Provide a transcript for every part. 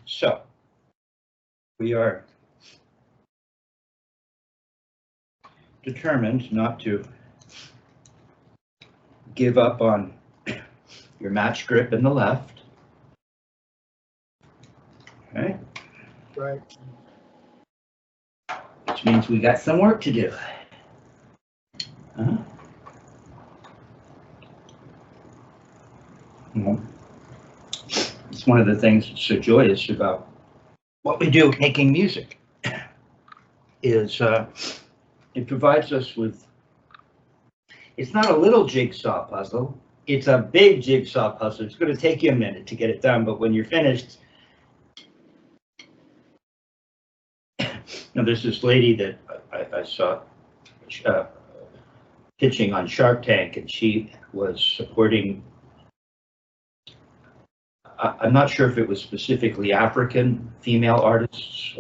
So we are determined not to give up on your match grip in the left. Okay. Right. Which means we got some work to do. It's one of the things that's so joyous about what we do making music is it provides us with, it's not a little jigsaw puzzle, it's a big jigsaw puzzle. It's going to take you a minute to get it done, but when you're finished, now there's this lady that I saw pitching on Shark Tank, and she was supporting, I'm not sure if it was specifically African female artists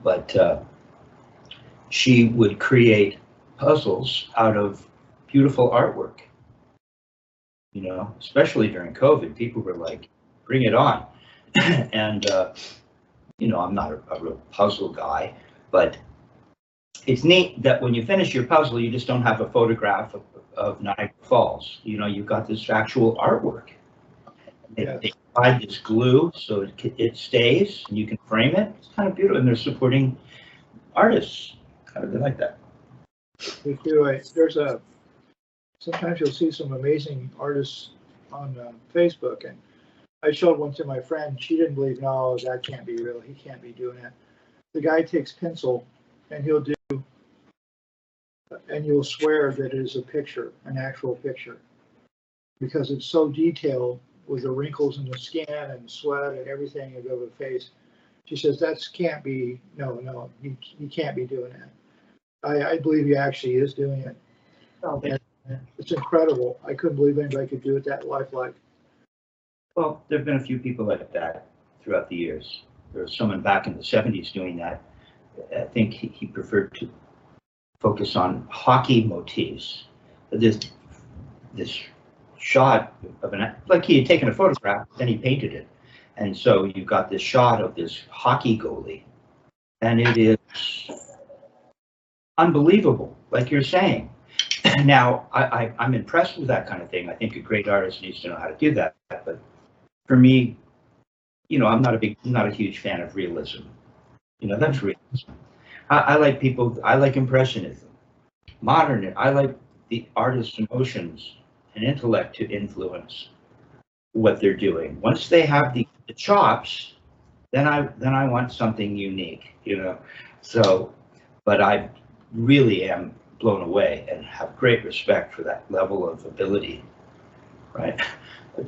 but she would create puzzles out of beautiful artwork. You know, especially during COVID, people were like, bring it on. And, you know, I'm not a real puzzle guy, but it's neat that when you finish your puzzle, you just don't have a photograph of Niagara Falls. You know, you've got this actual artwork. They applied this glue so it stays, and you can frame it. It's kind of beautiful, and they're supporting artists. Kind of like that. We do. Sometimes you'll see some amazing artists on Facebook, and I showed one to my friend. She didn't believe, no, that can't be real. He can't be doing that. The guy takes pencil, and he'll do, and you'll swear that it is a picture, an actual picture, because it's so detailed with the wrinkles in the skin and sweat and everything above the face. She says, that can't be, no, you can't be doing that. I believe he actually is doing it. Oh, It's incredible. I couldn't believe anybody could do it that lifelike. Well, there have been a few people like that throughout the years. There was someone back in the 70s doing that. I think he preferred to focus on hockey motifs. This shot of like he had taken a photograph, then he painted it. And so you've got this shot of this hockey goalie, and it is unbelievable, like you're saying. Now, I'm impressed with that kind of thing. I think a great artist needs to know how to do that. But for me, you know, I'm not a huge fan of realism. You know, that's realism. I like impressionism. Modern, I like the artist's emotions and intellect to influence what they're doing. Once they have the chops, then I want something unique, you know. So, but I really am blown away and have great respect for that level of ability, right?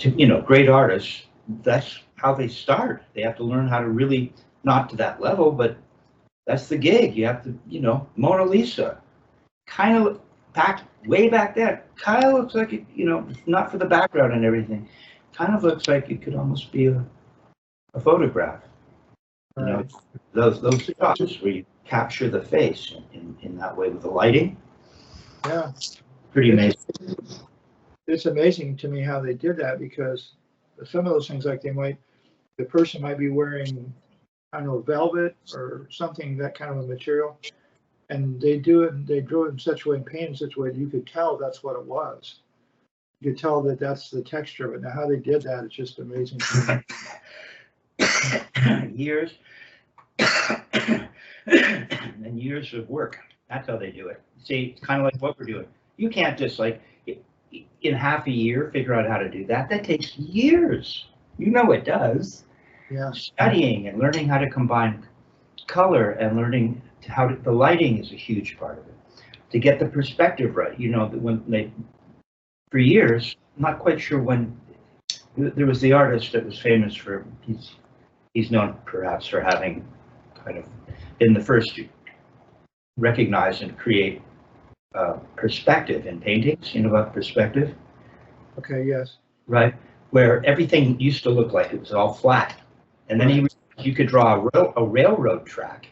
You know, great artists, that's how they start. They have to learn how to really, not to that level, but that's the gig. You have to, you know, Mona Lisa, kind of way back then, kind of looks like it, you know, not for the background and everything, kind of looks like it could almost be a photograph. You know, those shots where you capture the face in that way with the lighting. Yeah. Pretty amazing. It's amazing to me how they did that, because some of those things, like the person might be wearing, I don't know, velvet or something, that kind of a material, and they drew it in such a way and painted in such a way that you could tell that's what it was. You could tell that that's the texture of it. Now, how they did that, it's just amazing to me. Years and years of work. That's how they do it. See, it's kind of like what we're doing. You can't just like in half a year figure out how to do that. That takes years. You know it does. Yeah. Studying and learning how to combine color and learning how to, the lighting is a huge part of it. To get the perspective right. You know, for years, I'm not quite sure when, there was the artist that was famous for, he's known perhaps for having kind of been the first to recognize and create perspective in paintings. You know about perspective? Okay, yes. Right, where everything used to look like it was all flat. And then you could draw a railroad track,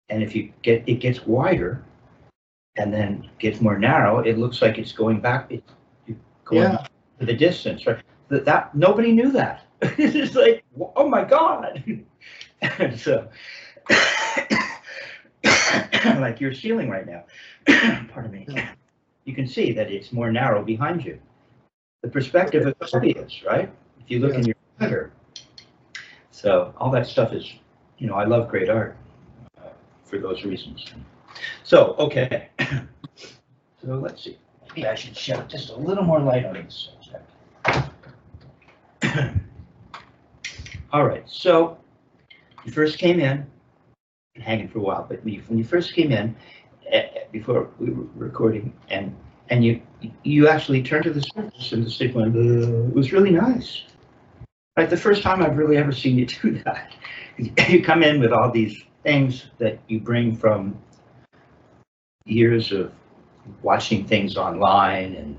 and if it gets wider and then gets more narrow, it looks like it's going back, to the distance, right? That nobody knew that. It's like, oh my God. And so, like your ceiling right now, pardon me, you can see that it's more narrow behind you. The perspective of the city is, right? If you look in your mirror. So all that stuff is, I love great art for those reasons. So, okay. So let's see. Maybe I should shed just a little more light on this subject. All right. So you first came in, been hanging for a while, but when you first came in, before we were recording, and you actually turned to the surface, and the stick went. It was really nice. Like the first time I've really ever seen you do that. You come in with all these things that you bring from years of watching things online and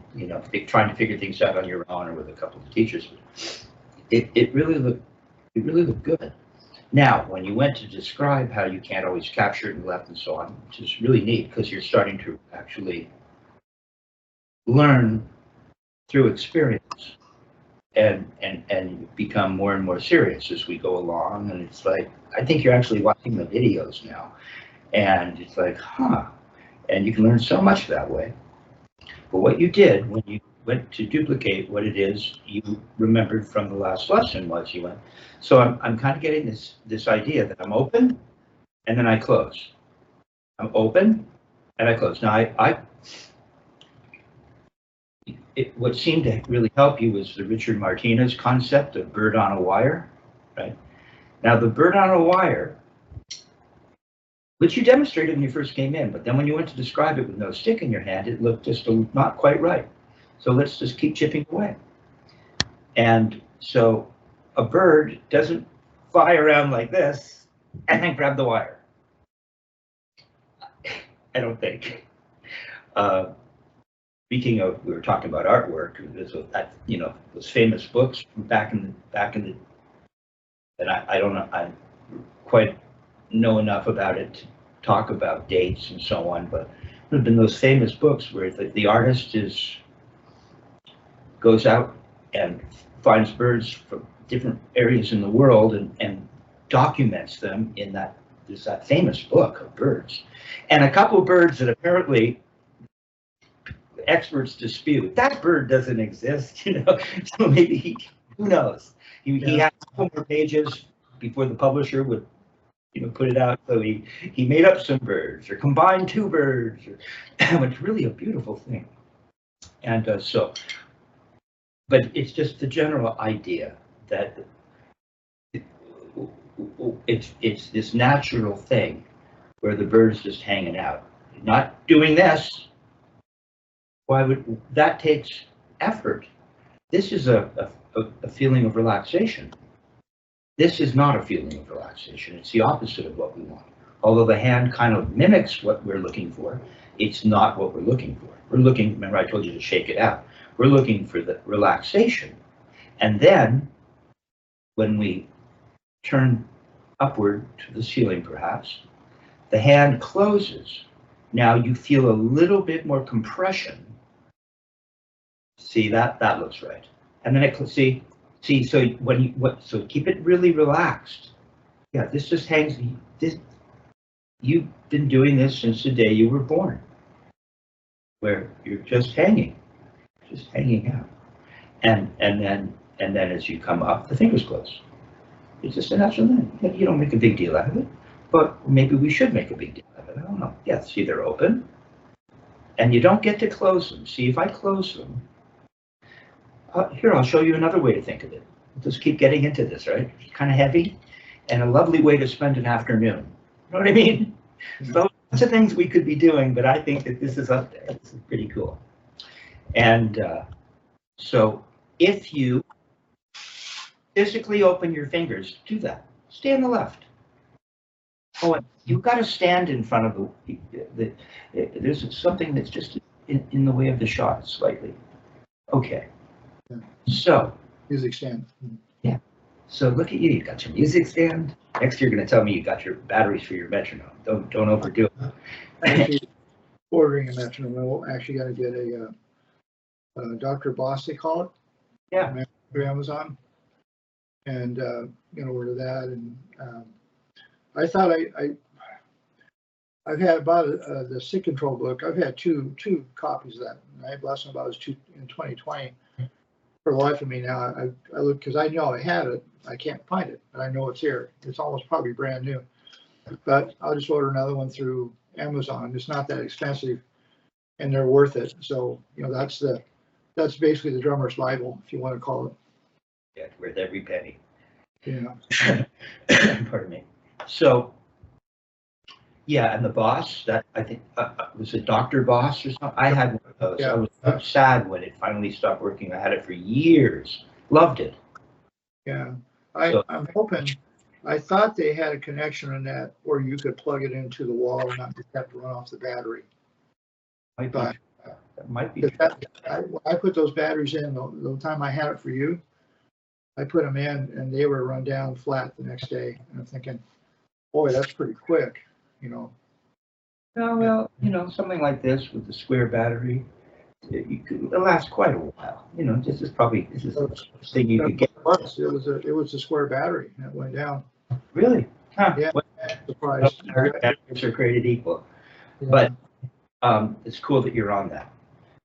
trying to figure things out on your own or with a couple of teachers. It really looked good. Now, when you went to describe how you can't always capture it and left and so on, which is really neat because you're starting to actually learn through experience and become more and more serious as we go along. And it's like, I think you're actually watching the videos now, and it's like, and you can learn so much that way. But what you did when you went to duplicate what it is you remembered from the last lesson was you went, so I'm kind of getting this idea that I'm open and then I close. I'm open and I close. Now what seemed to really help you was the Richard Martinez concept of bird on a wire, right? Now the bird on a wire, which you demonstrated when you first came in, but then when you went to describe it with no stick in your hand, it looked just not quite right. So let's just keep chipping away. And so a bird doesn't fly around like this and then grab the wire. I don't think. Speaking of, we were talking about artwork. Those famous books from back in the, and I don't know, I quite know enough about it to talk about dates and so on, but there have been those famous books where the artist goes out and finds birds from different areas in the world and documents them in there's that famous book of birds. And a couple of birds that apparently experts dispute, that bird doesn't exist, so maybe who knows? He had a couple more pages before the publisher would put it out, so he made up some birds or combined two birds, it's really a beautiful thing. And but it's just the general idea that it's this natural thing where the bird's just hanging out, not doing this. Why would that takes effort? This is a feeling of relaxation. This is not a feeling of relaxation. It's the opposite of what we want. Although the hand kind of mimics what we're looking for, it's not what we're looking for. We're looking, remember I told you to shake it out. We're looking for the relaxation. And then when we turn upward to the ceiling perhaps, the hand closes. Now you feel a little bit more compression. See, that looks right. And then see, so so keep it really relaxed. Yeah, this just hangs, you've been doing this since the day you were born, where you're just hanging out. And then as you come up, the fingers close. It's just a natural thing. You don't make a big deal out of it, but maybe we should make a big deal out of it. I don't know. Yeah, see, they're open, and you don't get to close them. See, if I close them, here, I'll show you another way to think of it. We'll just keep getting into this, right? It's kind of heavy, and a lovely way to spend an afternoon. You know what I mean? Mm-hmm. So lots of things we could be doing, but I think that this is up there. This is pretty cool. And so if you physically open your fingers, do that. Stay on the left. Oh, and you've got to stand in front of there's something that's just in the way of the shot slightly. Okay. So music stand. Yeah. So look at you. You got your music stand. Next, you're going to tell me you got your batteries for your metronome. Don't overdo it. Actually, ordering a metronome. We're actually going to get a Dr. Boss, they call it. Yeah. Through Amazon. and get over to that. And I thought I've had about the sick control book. I've had two copies of that. And I bless them about two in 2020. For the life of me now, I look because I know I had it. I can't find it, but I know it's here. It's almost probably brand new. But I'll just order another one through Amazon. It's not that expensive, and they're worth it. So that's basically the drummer's Bible, if you want to call it. Yeah, it's worth every penny. Yeah. Pardon me. So, yeah, and the Boss, that I think was it Dr. Boss or something. I had one of those. Yeah. I was so sad when it finally stopped working. I had it for years. Loved it. Yeah. So- I'm hoping. I thought they had a connection on that where you could plug it into the wall and not just have to run off the battery. Might be, But that might be. when I put those batteries in the time I had it for you, I put them in and they were run down flat the next day. And I'm thinking, boy, that's pretty quick, you know. Oh, well, something like this with the square battery, it'll last quite a while. This is the thing you could get. It was a square battery that went down. Really? Huh. Yeah. Well, Surprised. batteries are created equal. Yeah. But it's cool that you're on that.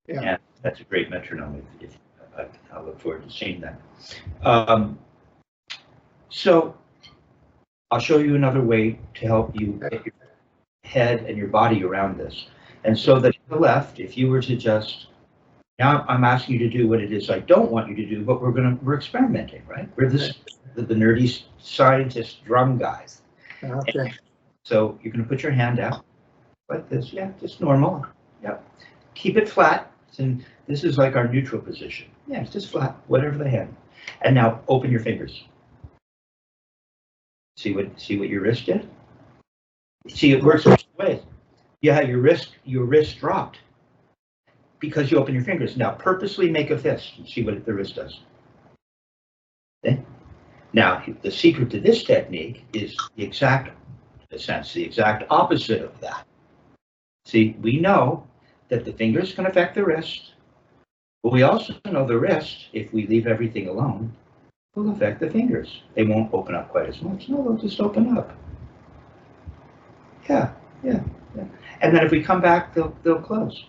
Yeah. And that's a great metronome. If I look forward to seeing that. So I'll show you another way to help you get your head and your body around this. And so that to the left, if you were to just, now I'm asking you to do what it is I don't want you to do, but we're experimenting, right? We're the nerdy scientist drum guys. Okay. So you're going to put your hand out like this. Yeah, just normal. Yep. Keep it flat. And this is like our neutral position. Yeah, it's just flat, whatever the hand. And now open your fingers. See what your wrist did? See, it works both ways. Yeah, your wrist dropped because you open your fingers. Now purposely make a fist and see what the wrist does. Okay? Now, the secret to this technique is the exact opposite of that. See, we know that the fingers can affect the wrist, but we also know the wrist, if we leave everything alone, will affect the fingers. They won't open up quite as much. No, they'll just open up. Yeah. And then if we come back, they'll close.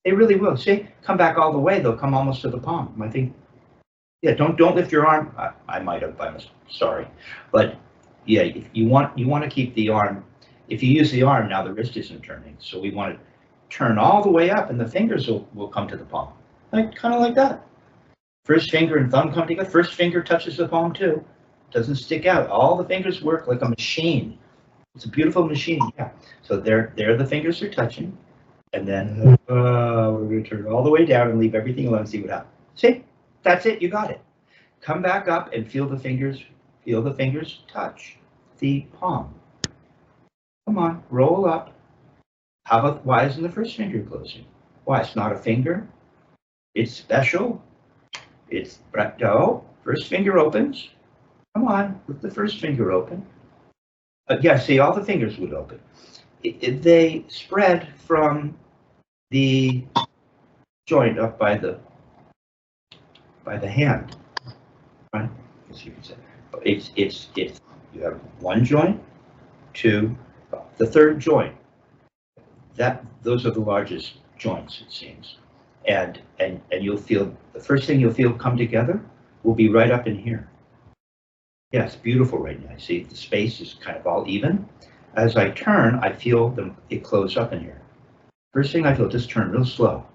They really will. See, come back all the way, they'll come almost to the palm. I think. Yeah, don't lift your arm. I might have. I'm sorry, but yeah, if you want to keep the arm. If you use the arm now, the wrist isn't turning. So we want to turn all the way up, and the fingers will come to the palm, kind of like that. First finger and thumb come together. First finger touches the palm too. Doesn't stick out. All the fingers work like a machine. It's a beautiful machine. Yeah. So there the fingers are touching, and then we're going to turn all the way down and leave everything alone. And see what happens. See. That's it, you got it. Come back up and feel the fingers touch the palm. Come on, roll up. Why isn't the first finger closing? Why? It's not a finger. It's special. It's first finger opens. Come on, let the first finger open. Yeah, see, all the fingers would open. They spread from the joint up by the hand, right? As you can say, it's you have one joint, two, the third joint. Those are the largest joints, it seems, and you'll feel the first thing you'll feel come together will be right up in here. Yeah, it's beautiful right now. See, the space is kind of all even. As I turn, I feel it close up in here. First thing I feel, just turn real slow.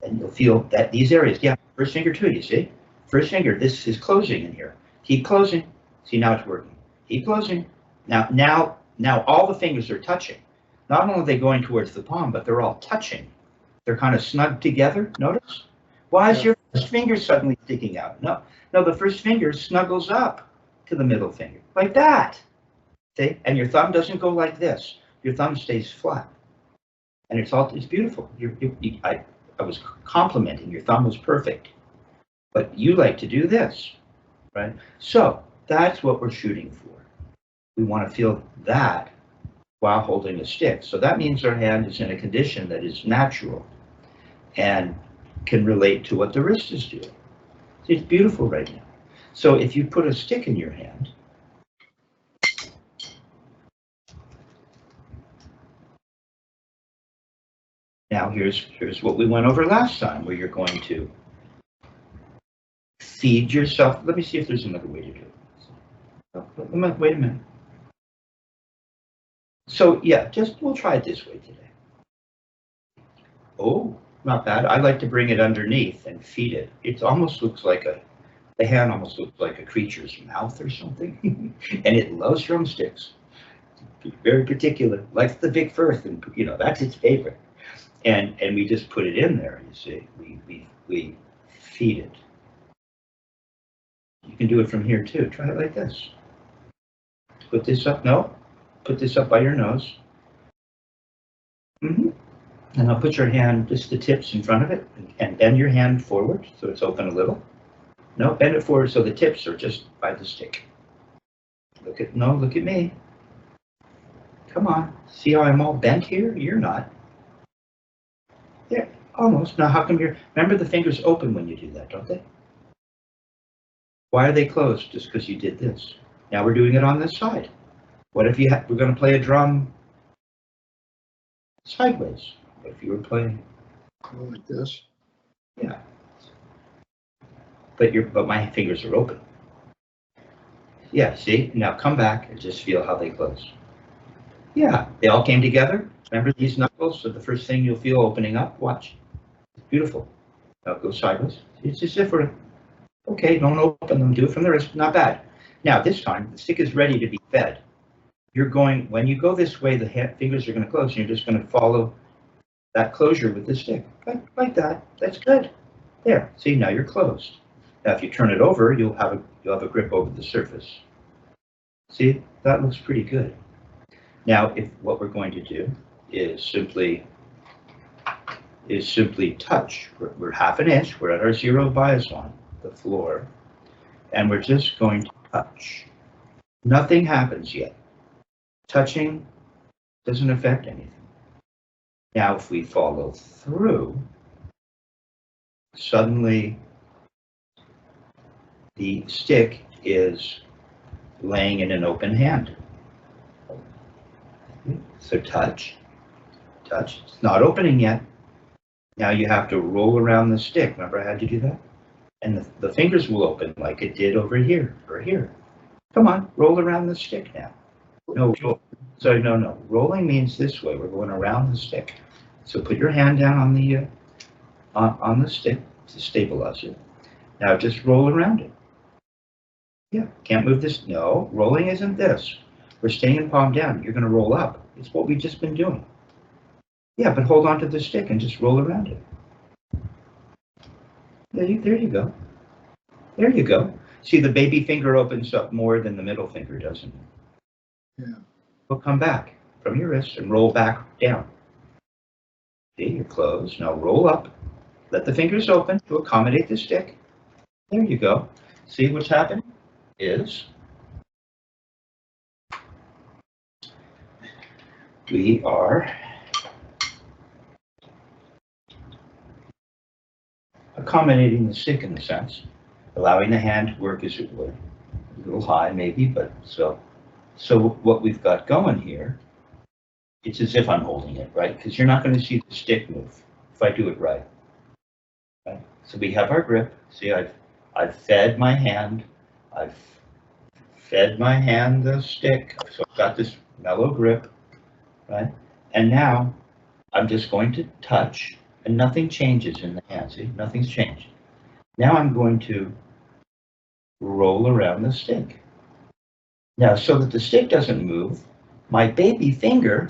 And you'll feel that these areas, yeah, first finger too, you see? First finger, this is closing in here. Keep closing. See, now it's working. Keep closing. Now all the fingers are touching. Not only are they going towards the palm, but they're all touching. They're kind of snug together, notice? Why is your first finger suddenly sticking out? No, the first finger snuggles up to the middle finger, like that. See? And your thumb doesn't go like this. Your thumb stays flat. And it's beautiful. I was complimenting, your thumb was perfect, but you like to do this, right? So that's what we're shooting for. We want to feel that while holding a stick. So that means our hand is in a condition that is natural and can relate to what the wrist is doing. It's beautiful right now. So if you put a stick in your hand, now here's what we went over last time, where you're going to feed yourself. Let me see if there's another way to do it. Wait a minute. So yeah, we'll try it this way today. Oh, not bad. I like to bring it underneath and feed it. It almost looks like the hand almost looks like a creature's mouth or something. And it loves drumsticks. Very particular, likes the big firth, and that's its favorite. And we just put it in there, you see. We feed it. You can do it from here too. Try it like this. Put this up, no. Put this up by your nose. And now put your hand, just the tips in front of it, and bend your hand forward so it's open a little. No, bend it forward so the tips are just by the stick. Look at me. Come on. See how I'm all bent here? You're not. There, almost. Now how come remember the fingers open when you do that, don't they? Why are they closed? Just because you did this. Now we're doing it on this side. What if we're going to play a drum sideways? What if you were playing like this? Yeah. But my fingers are open. Yeah, see? Now come back and just feel how they close. Yeah, they all came together. Remember these knuckles? So the first thing you'll feel opening up, watch. It's beautiful. Now go sideways. It's as if we're, okay, don't open them, do it from the wrist, not bad. Now this time, the stick is ready to be fed. When you go this way, the fingers are going to close, and you're just going to follow that closure with the stick. Like that. That's good. There, see, now you're closed. Now if you turn it over, you'll have a grip over the surface. See, that looks pretty good. Now, what we're going to do is simply touch. We're half an inch. We're at our zero bias on the floor, and we're just going to touch. Nothing happens yet. Touching doesn't affect anything. Now, if we follow through, suddenly the stick is laying in an open hand. So touch. It's not opening yet. Now you have to roll around the stick. Remember I had to do that? And the fingers will open like it did over here or here. Come on, roll around the stick now. No. Rolling means this way. We're going around the stick. So put your hand down on the stick to stabilize it. Now just roll around it. Yeah, can't move this. No, rolling isn't this. We're staying in palm down. You're going to roll up. It's what we've just been doing. Yeah, but hold on to the stick and just roll around it. There you go. There you go. See, the baby finger opens up more than the middle finger, doesn't it? Yeah. We'll come back from your wrist and roll back down. See, you're closed. Now roll up. Let the fingers open to accommodate the stick. There you go. See what's happening is we are accommodating the stick in a sense, allowing the hand to work as it would. A little high maybe, but so what we've got going here, it's as if I'm holding it, right? Because you're not going to see the stick move if I do it right. Okay? So we have our grip. See, I've fed my hand. I've fed my hand the stick. So I've got this mellow grip, right? And now I'm just going to touch, and nothing changes in the hand. See, nothing's changed. Now I'm going to roll around the stick. Now, so that the stick doesn't move, my baby finger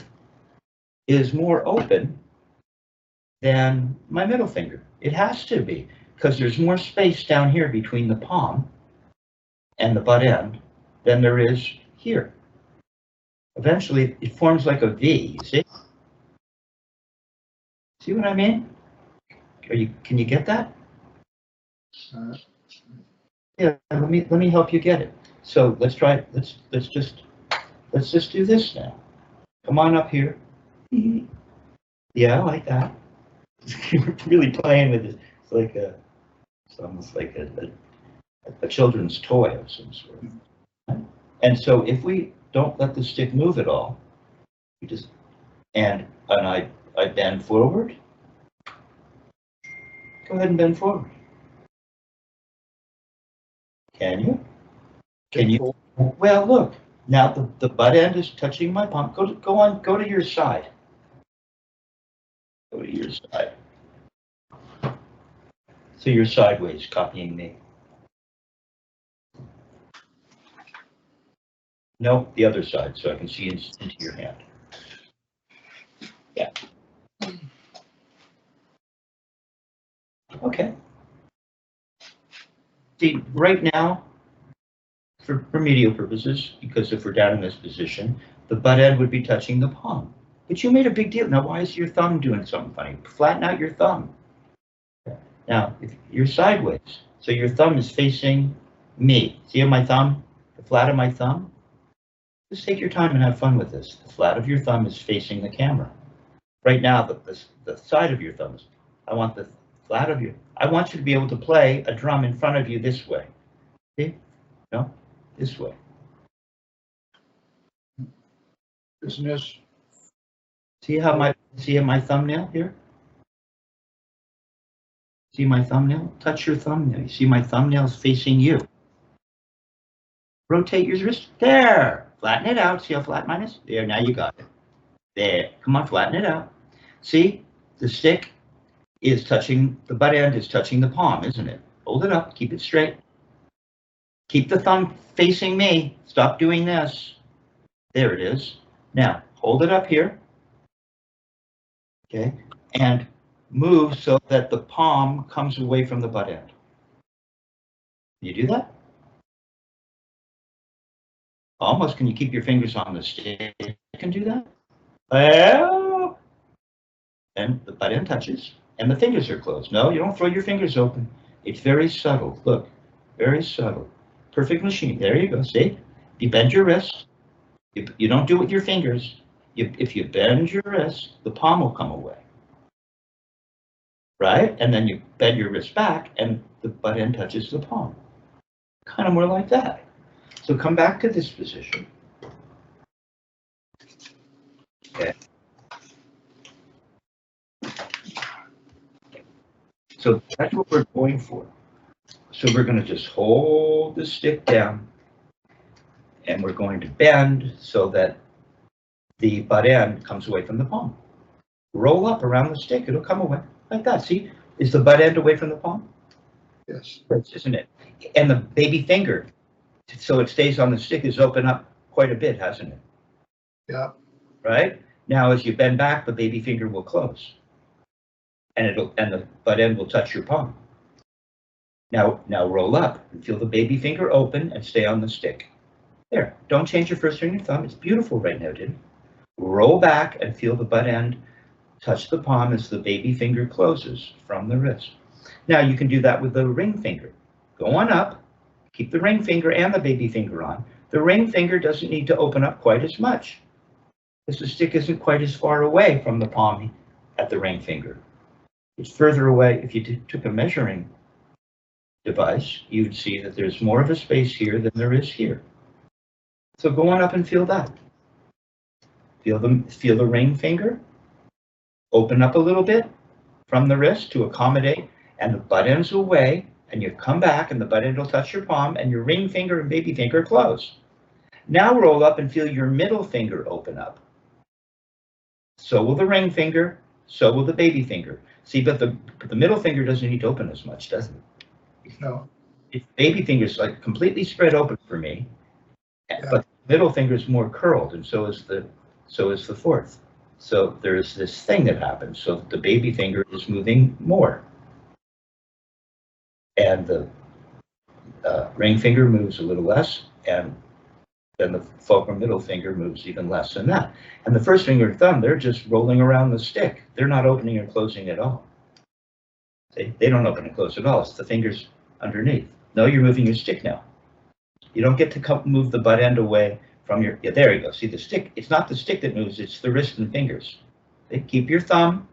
is more open than my middle finger. It has to be, because there's more space down here between the palm and the butt end than there is here. Eventually, it forms like a V, you see? See what I mean? Can you get that? Yeah, let me help you get it. So let's try it. Let's just do this now. Come on up here. Yeah, like that. You're really playing with it. It's almost like a children's toy of some sort. And so if we don't let the stick move at all, we just, and I bend forward. Go ahead and bend forward. Can you? Can you? Well, look, now the butt end is touching my palm. Go to your side. Go to your side. So you're sideways, copying me. No, the other side, so I can see into your hand. Yeah. Okay. See, right now, for remedial purposes, because if we're down in this position, the butt end would be touching the palm. But you made a big deal. Now, why is your thumb doing something funny? Flatten out your thumb. Now, if you're sideways, so your thumb is facing me. See my thumb? The flat of my thumb? Just take your time and have fun with this. The flat of your thumb is facing the camera. Right now, the side of your thumb is, I want the flat of your, I want you to be able to play a drum in front of you this way. See? No? This way. Isn't this? See my thumbnail here? See my thumbnail? Touch your thumbnail. You see my thumbnail's facing you. Rotate your wrist. There. Flatten it out. See how flat mine is? There. Now you got it. There. Come on, flatten it out. See? The stick is touching, the butt end is touching the palm, isn't it? Hold it up. Keep it straight. Keep the thumb facing me. Stop doing this. There it is. Now, hold it up here. Okay. And move so that the palm comes away from the butt end. You do that? Almost. Can you keep your fingers on the stick and do that? Well, and the butt end touches and the fingers are closed. No, you don't throw your fingers open. It's very subtle. Look, very subtle. Perfect machine. There you go. See? You bend your wrist. You don't do it with your fingers. If you bend your wrist, the palm will come away. Right? And then you bend your wrist back and the butt end touches the palm. Kind of more like that. So come back to this position. Okay. So that's what we're going for. So we're going to just hold the stick down and we're going to bend so that the butt end comes away from the palm. Roll up around the stick, it'll come away like that. See, is the butt end away from the palm? Yes. Isn't it? And the baby finger, so it stays on the stick, is open up quite a bit, hasn't it? Yeah. Right? Now, as you bend back, the baby finger will close. And the butt end will touch your palm. Now roll up and feel the baby finger open and stay on the stick. There, don't change your first finger and thumb. It's beautiful right now, dude. Roll back and feel the butt end touch the palm as the baby finger closes from the wrist. Now you can do that with the ring finger. Go on up, keep the ring finger and the baby finger on. The ring finger doesn't need to open up quite as much because the stick isn't quite as far away from the palm at the ring finger. It's further away. If you took a measuring device, you'd see that there's more of a space here than there is here. So go on up and feel that. Feel the ring finger. Open up a little bit from the wrist to accommodate, and the butt end's away, and you come back, and the butt end will touch your palm, and your ring finger and baby finger close. Now roll up and feel your middle finger open up. So will the ring finger, so will the baby finger. See, but the middle finger doesn't need to open as much, does it? No. The baby finger's like completely spread open for me, yeah. But the middle finger is more curled, and so is the fourth. So there's this thing that happens. So the baby finger is moving more, and the ring finger moves a little less, and then the fulcrum middle finger moves even less than that. And the first finger and thumb, they're just rolling around the stick. They're not opening or closing at all. They don't open and close at all. It's the fingers underneath. No, you're moving your stick now. You don't get to move the butt end away from your, yeah, there you go. See the stick, it's not the stick that moves, it's the wrist and fingers. They keep your thumb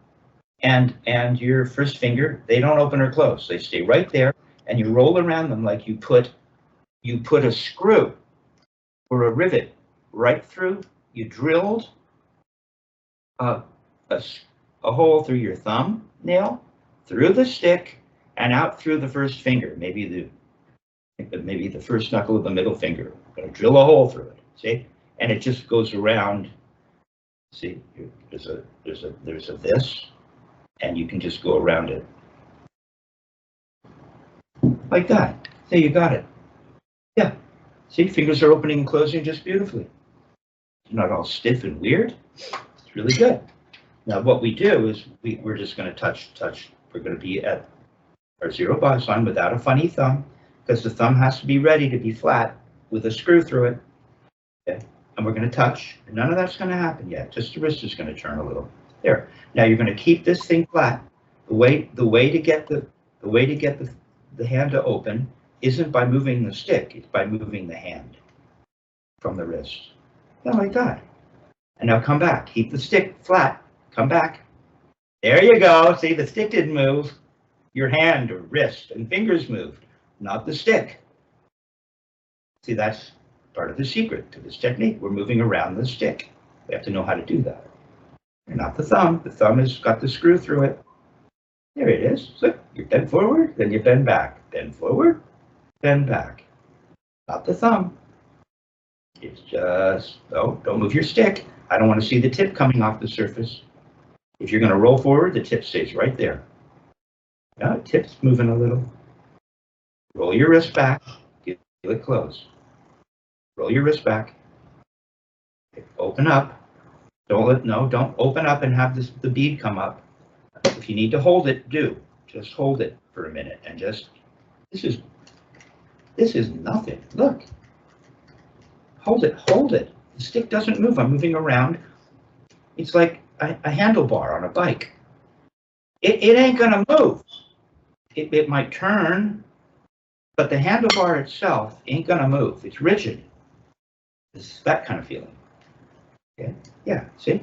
and your first finger, they don't open or close. They stay right there. and you roll around them like you put a screw or a rivet right through. You drilled a hole through your thumb nail, through the stick, and out through the first finger, maybe the first knuckle of the middle finger. Going to drill a hole through it, see? And it just goes around. See, there's a this, and you can just go around it like that. There, you got it. Yeah. See, fingers are opening and closing just beautifully. It's not all stiff and weird. It's really good. Now, what we do is we're just going to touch. We're going to be at our 0 bias line without a funny thumb, because the thumb has to be ready to be flat with a screw through it. Okay. And we're going to touch. None of that's going to happen yet. Just the wrist is going to turn a little. There. Now you're going to keep this thing flat. The way to get the hand to open isn't by moving the stick. It's by moving the hand from the wrist. Yeah, like that. And now come back. Keep the stick flat. Come back. There you go. See, the stick didn't move. Your hand or wrist and fingers moved, not the stick. See, that's part of the secret to this technique. We're moving around the stick. We have to know how to do that. You're not the thumb. The thumb has got the screw through it. There it is. So you bend forward, then you bend back. Bend forward, bend back. Not the thumb. It's just, no, don't move your stick. I don't want to see the tip coming off the surface. If you're going to roll forward, the tip stays right there. Now, tip's moving a little. Roll your wrist back. Feel it close. Roll your wrist back. Open up. Don't open up and have the bead come up. If you need to hold it, do. Just hold it for a minute and just, this is nothing. Look. Hold it. The stick doesn't move. I'm moving around. It's like a handlebar on a bike. It ain't gonna move. It might turn, but the handlebar itself ain't gonna move. It's rigid. It's that kind of feeling. Okay. Yeah, see?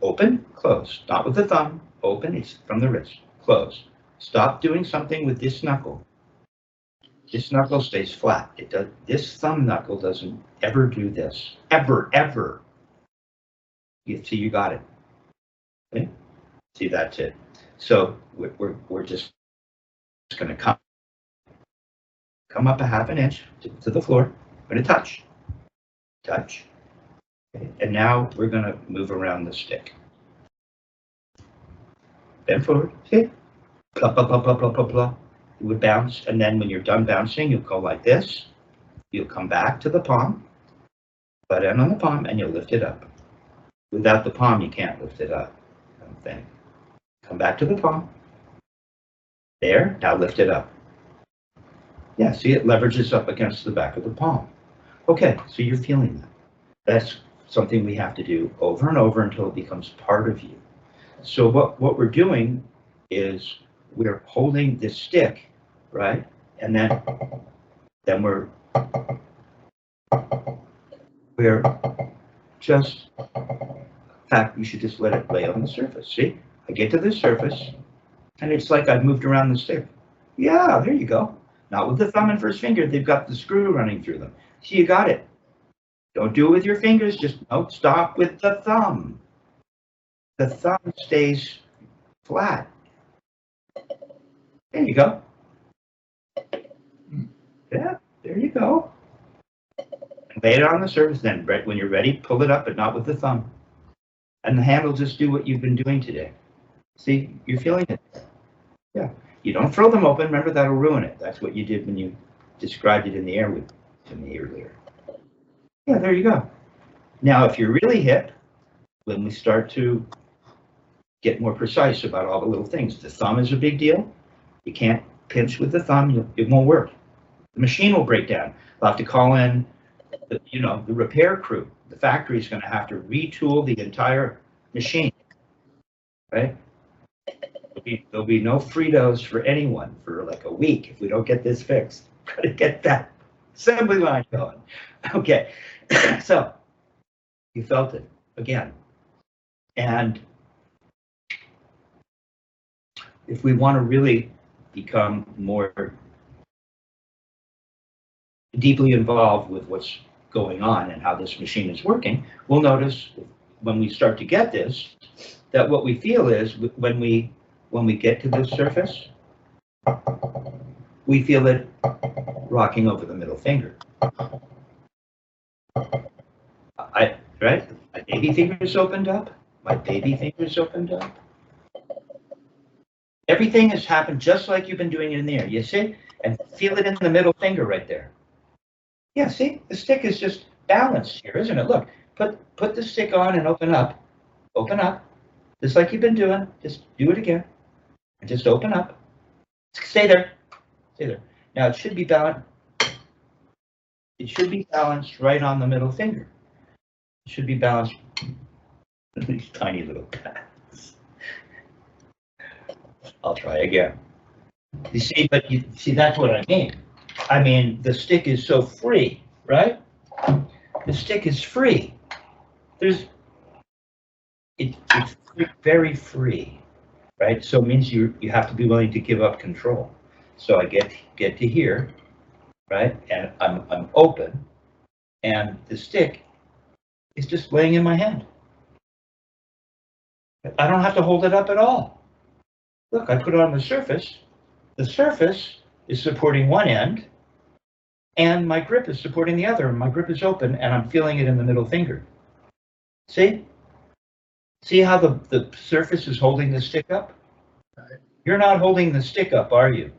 Open, close. Not with the thumb. Open, it's from the wrist. Close. Stop doing something with this knuckle. This knuckle stays flat. This thumb knuckle doesn't ever do this. Ever. You see, you got it. Okay? See, that's it. So we're just going to come up a half an inch to the floor. We're going to touch. Okay. And now we're going to move around the stick. Bend forward. See? Blah, blah, blah, blah, blah, blah, blah. It would bounce, and then when you're done bouncing, you'll go like this. You'll come back to the palm, butt end on the palm, and you'll lift it up. Without the palm, you can't lift it up. I don't think. Come back to the palm. There, now lift it up. Yeah, see, it leverages up against the back of the palm. Okay, so you're feeling that. That's something we have to do over and over until it becomes part of you. So what we're doing is we're holding this stick, right? And then we're just, in fact, you should just let it lay on the surface. See, I get to the surface, and it's like I've moved around the stick. Yeah, there you go. Not with the thumb and first finger. They've got the screw running through them. See, you got it. Don't do it with your fingers. Just stop with the thumb. The thumb stays flat. There you go. Yeah, there you go. Lay it on the surface, then when you're ready, pull it up, but not with the thumb. And the hand will just do what you've been doing today. See, you're feeling it. Yeah. You don't throw them open. Remember, that'll ruin it. That's what you did when you described it in the air to me earlier. Yeah, there you go. Now, if you're really hip, when we start to get more precise about all the little things, the thumb is a big deal. You can't pinch with the thumb. It won't work. The machine will break down. We'll have to call in the repair crew. The factory is going to have to retool the entire machine, right? There'll be no Fritos for anyone for like a week if we don't get this fixed. Got to get that assembly line going. Okay, so you felt it again. And if we want to really become more deeply involved with what's going on and how this machine is working, we'll notice when we start to get this, that what we feel is when we get to the surface, we feel it rocking over the middle finger. Right? My baby fingers opened up. My baby fingers opened up. Everything has happened just like you've been doing it in there. You see? And feel it in the middle finger right there. Yeah, see? The stick is just balanced here, isn't it? Look, put the stick on and open up. Open up. Just like you've been doing. Just do it again. And just open up. Stay there. Stay there. Now it should be balanced. It should be balanced right on the middle finger. It should be balanced. These tiny little pads. I'll try again. You see, but you see, that's what I mean. I mean, the stick is so free, right? The stick is free. It's very free, right? So it means you have to be willing to give up control. So I get to here, right? And I'm open, and the stick is just laying in my hand. I don't have to hold it up at all. Look, I put it on the surface. The surface is supporting one end, and my grip is supporting the other. My grip is open, and I'm feeling it in the middle finger. See? See how the surface is holding the stick up? Right. You're not holding the stick up, are you?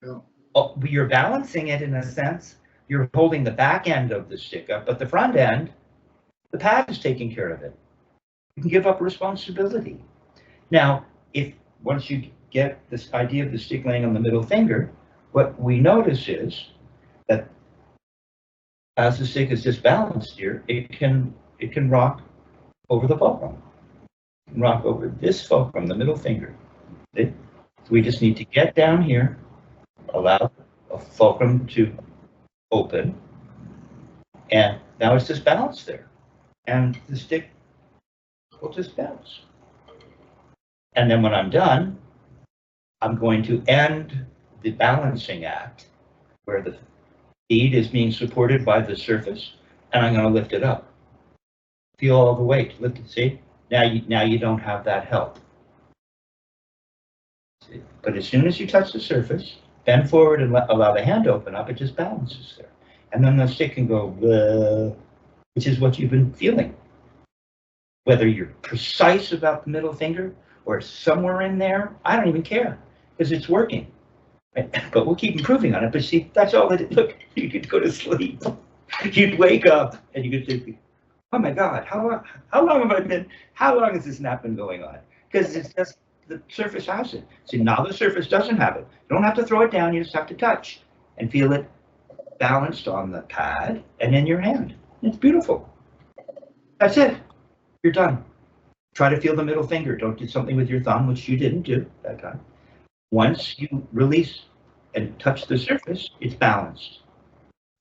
No. Oh, you're balancing it in a sense. You're holding the back end of the stick up, but the front end, the pad is taking care of it. You can give up responsibility. Now, if once you get this idea of the stick laying on the middle finger, what we notice is that as the stick is just balanced here, it can rock over the fulcrum. Rock over this fulcrum, the middle finger. So we just need to get down here, allow a fulcrum to open, and now it's just balanced there. And the stick will just bounce. And then when I'm done, I'm going to end the balancing act where the feed is being supported by the surface, and I'm going to lift it up. Feel all the weight. Lift it, see? Now you don't have that help. See? But as soon as you touch the surface, bend forward and allow the hand to open up, it just balances there. And then the stick can go, which is what you've been feeling. Whether you're precise about the middle finger or somewhere in there, I don't even care, because it's working. Right? But we'll keep improving on it. But see, that's all it is. Look, you could go to sleep. You'd wake up and you could think, oh my God, how long has this nap been going on? Because it's just, the surface has it. See, now the surface doesn't have it. You don't have to throw it down, you just have to touch and feel it balanced on the pad and in your hand. It's beautiful. That's it. You're done. Try to feel the middle finger. Don't do something with your thumb, which you didn't do that time. Once you release and touch the surface, it's balanced.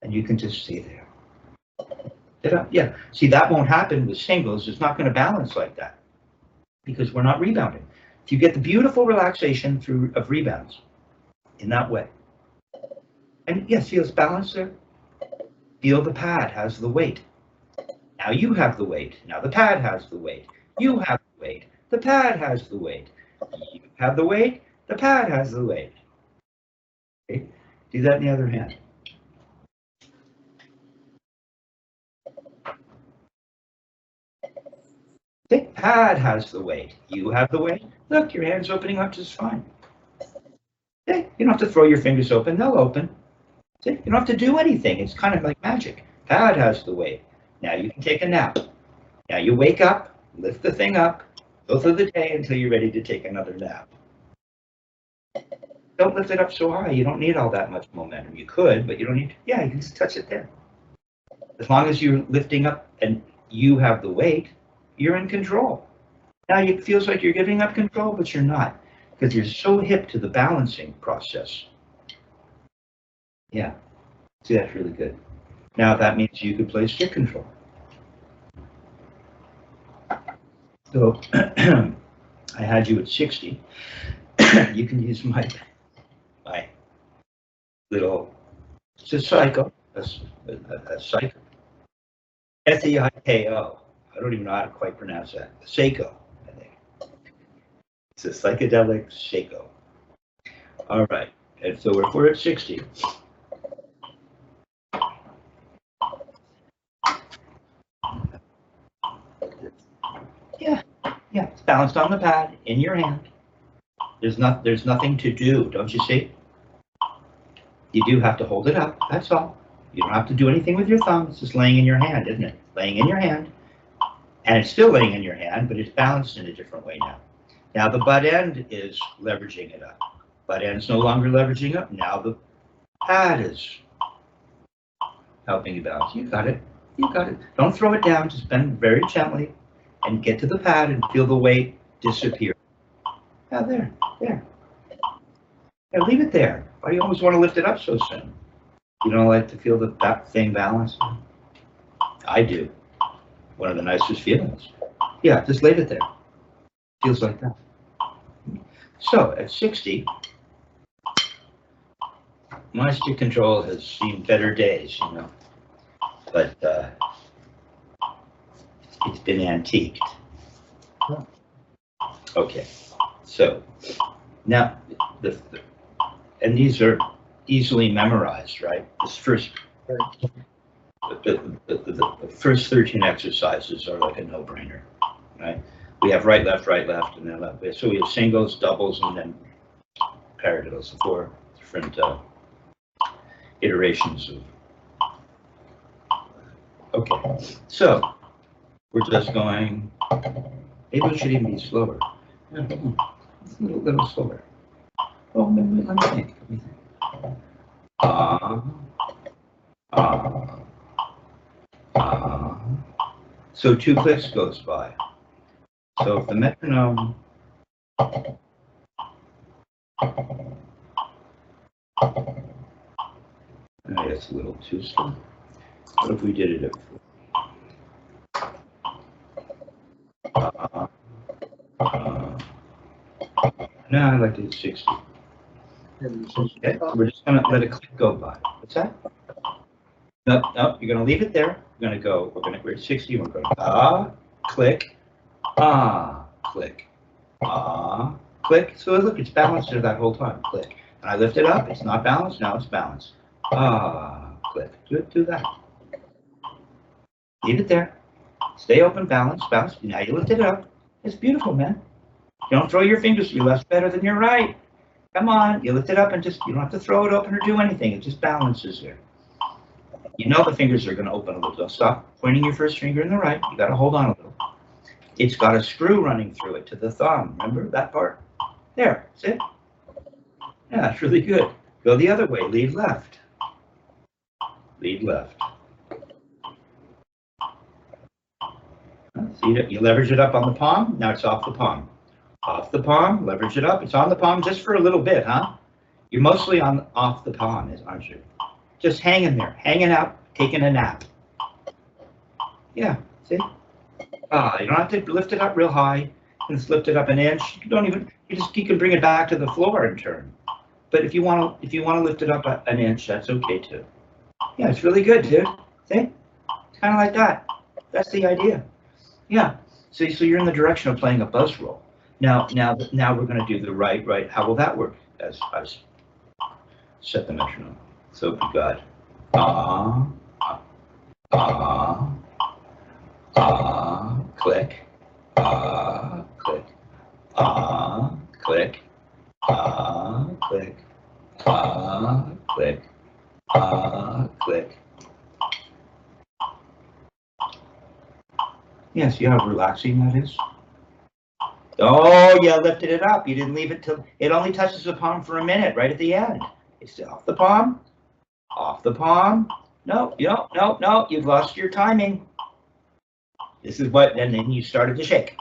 And you can just stay there. Yeah, see, that won't happen with singles. It's not going to balance like that because we're not rebounding. If you get the beautiful relaxation of rebounds in that way, and yes, feel it's balanced there. Feel the pad has the weight. Now you have the weight. Now the pad has the weight. You have the weight. The pad has the weight. You have the weight. The pad has the weight. Okay? Do that in the other hand. The pad has the weight. You have the weight. Look, your hand's opening up just fine. Okay? You don't have to throw your fingers open. They'll open. See? You don't have to do anything. It's kind of like magic. Pad has the weight. Now you can take a nap. Now you wake up, lift the thing up, go through the day until you're ready to take another nap. Don't lift it up so high. You don't need all that much momentum. You could, but you don't need to. Yeah, you can just touch it there. As long as you're lifting up and you have the weight, you're in control. Now it feels like you're giving up control, but you're not, because you're so hip to the balancing process. Yeah, see, that's really good. Now that means you could play stick control. So I had you at 60. You can use my little, it's a cycle. a psycho. Seiko. I don't even know how to quite pronounce that. Seiko, I think. It's a psychedelic Seiko. All right. And so if we're at 60. Yeah, yeah. It's balanced on the pad in your hand. There's nothing to do, don't you see? You do have to hold it up, that's all. You don't have to do anything with your thumb. It's just laying in your hand, isn't it? Laying in your hand. And it's still laying in your hand, but it's balanced in a different way now. Now the butt end is leveraging it up. Butt end's no longer leveraging up. Now the pad is helping you balance. You got it. You got it. Don't throw it down. Just bend very gently and get to the pad and feel the weight disappear. Now there. Yeah, leave it there. Why do you always want to lift it up so soon? You don't like to feel that thing balanced? I do. One of the nicest feelings. Yeah, just leave it there. Feels like that. So at 60, my stick control has seen better days, you know, but it's been antiqued. Okay, so now and these are easily memorized, right? This first, the first 13 exercises are like a no-brainer, right? We have right, left, and then left. So we have singles, doubles, and then paradiddles, 4 different iterations of. Okay, so we're just going. Maybe it should even be slower. It's a little slower. Oh, maybe let me think. So 2 clicks goes by. So if the metronome oh, it's a little too slow. What if we did it at no, I like to do 60. Okay, we're just gonna let a click go by. What's that? No, you're gonna leave it there. We're at 60, we're going click, click, click. So look, it's balanced there that whole time. Click. And I lift it up, it's not balanced, now it's balanced. Click. Do that. Leave it there. Stay open, balance. Now you lift it up. It's beautiful, man. Don't throw your fingers. Your left's better than your right. Come on, you lift it up and you don't have to throw it open or do anything. It just balances there. You know the fingers are going to open a little. Don't stop pointing your first finger in the right. You got to hold on a little. It's got a screw running through it to the thumb. Remember that part? There, see it? Yeah, it's really good. Go the other way. Lead left. Lead left. See it? You leverage it up on the palm. Now it's off the palm. Off the palm. Leverage it up. It's on the palm just for a little bit, huh? You're mostly off the palm, aren't you? Just hanging there, hanging out, taking a nap. Yeah, see? You don't have to lift it up real high. And just lift it up an inch. You can bring it back to the floor and turn. But if you want to lift it up an inch, that's okay too. Yeah, it's really good, dude. See? It's kind of like that. That's the idea. Yeah. So you're in the direction of playing a buzz roll. Now we're going to do the right. How will that work? As I set the metronome. So we got click, click, click, click, click, click. Yeah, see how relaxing that is? Oh, yeah, lifted it up. You didn't leave it till it only touches the palm for a minute, right at the end. It's off the palm. Off the palm. No, you've lost your timing. This is what, and then you started to shake.